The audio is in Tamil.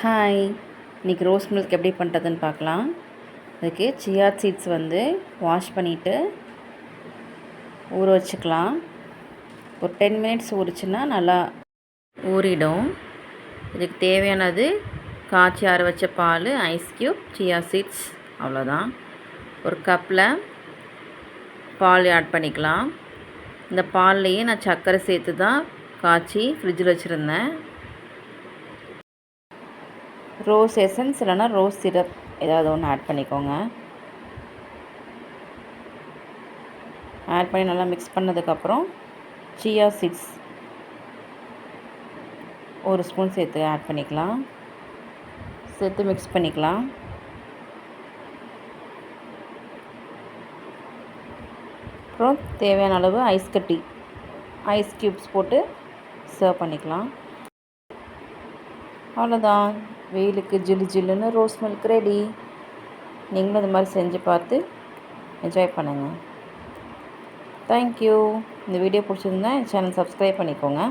ஹாய், இன்றைக்கி ரோஸ் மில்க் எப்படி பண்ணுறதுன்னு பார்க்கலாம். அதுக்கு சியா சீட்ஸ் வாஷ் பண்ணிவிட்டு ஊற வச்சுக்கலாம். ஒரு 10 மினிட்ஸ் ஊறிச்சுன்னா நல்லா ஊறிடும். இதுக்கு தேவையானது காய்ச்சி ஆற வச்ச பால், ஐஸ் க்யூப், சியா சீட்ஸ், அவ்வளோதான். ஒரு கப்பில் பால் ஆட் பண்ணிக்கலாம். இந்த பால்லையே நான் சர்க்கரை சேர்த்து தான் காய்ச்சி ஃப்ரிட்ஜில் வச்சுருந்தேன். ரோஸ் எசன்ஸ் இல்லைனா ரோஸ் சிரப் ஏதாவது ஒன்று ஆட் பண்ணிக்கோங்க. ஆட் பண்ணி நல்லா மிக்ஸ் பண்ணதுக்கப்புறம் சியா சீட்ஸ் ஒரு ஸ்பூன் சேர்த்து ஆட் பண்ணிக்கலாம். சேர்த்து மிக்ஸ் பண்ணிக்கலாம். அப்புறம் தேவையான அளவு ஐஸ் கட்டி, ஐஸ் க்யூப்ஸ் போட்டு சர்வ் பண்ணிக்கலாம். அவ்வளோதான், வெயிலுக்கு ஜில்லு ஜில்லுன்னு ரோஸ் மில்க் ரெடி. நீங்களும் இது மாதிரி செஞ்சு பார்த்து என்ஜாய் பண்ணுங்கள். தேங்க்யூ. இந்த வீடியோ பிடிச்சிருந்தா என் சேனல் சப்ஸ்கிரைப் பண்ணிக்கோங்க.